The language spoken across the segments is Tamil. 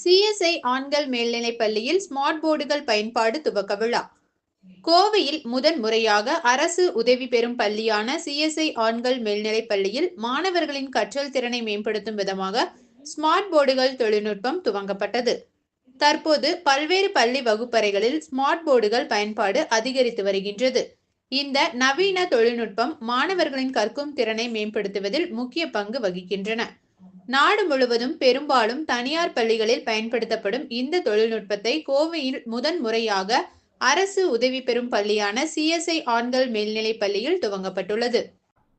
சிஎஸ்ஐ ஆண்கள் மேல்நிலைப் பள்ளியில் ஸ்மார்ட் போர்டுகள் பயன்பாடு துவக்க விழா. கோவையில் முதன் முறையாக அரசு உதவி பெறும் பள்ளியான சிஎஸ்ஐ ஆண்கள் மேல்நிலைப் பள்ளியில் மாணவர்களின் கற்றல் திறனை மேம்படுத்தும் விதமாக ஸ்மார்ட் போர்டுகள் தொழில்நுட்பம் துவங்கப்பட்டது. தற்போது பல்வேறு பள்ளி வகுப்பறைகளில் ஸ்மார்ட் போர்டுகள் பயன்பாடு அதிகரித்து வருகின்றது. இந்த நவீன தொழில்நுட்பம் மாணவர்களின் கற்கும் திறனை மேம்படுத்துவதில் முக்கிய பங்கு வகிக்கின்றன. நாடு முழுவதும் பெரும்பாலும் தனியார் பள்ளிகளில் பயன்படுத்தப்படும் இந்த தொழில்நுட்பத்தை கோவையில் முதன் முறையாக அரசு உதவி பெறும் பள்ளியான சிஎஸ்ஐ ஆண்கள் மேல்நிலைப் பள்ளியில் துவங்கப்பட்டுள்ளது.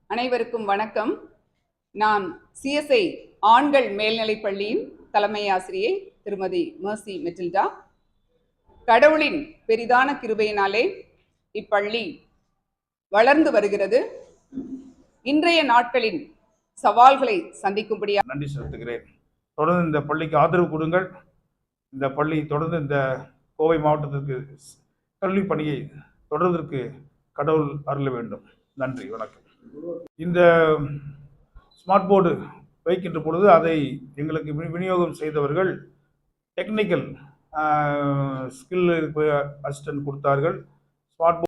அனைவருக்கும் வணக்கம். நான் சிஎஸ்ஐ ஆண்கள் மேல்நிலைப் பள்ளியின் தலைமை ஆசிரியை திருமதி மெர்சி மெட்டில்டா. கடவுளின் பெரிதான கிருபையினாலே இப்பள்ளி வளர்ந்து வருகிறது. இன்றைய நாட்களின் சவால்களை சந்திக்கும்படியாக நன்றி செலுத்துகிறேன். தொடர்ந்து இந்த பள்ளிக்கு ஆதரவு கொடுங்கள். இந்த பள்ளி தொடர்ந்து இந்த கோவை மாவட்டத்திற்கு கல்வி பணியை தொடர்வதற்கு கடவுள் அருள வேண்டும். நன்றி, வணக்கம். இந்த ஸ்மார்ட் போர்டு வைக்கின்ற பொழுது அதை எங்களுக்கு விநியோகம் செய்தவர்கள் டெக்னிக்கல் ஸ்கில் அசிஸ்டன்ட் கொடுத்தார்கள். ஸ்மார்ட்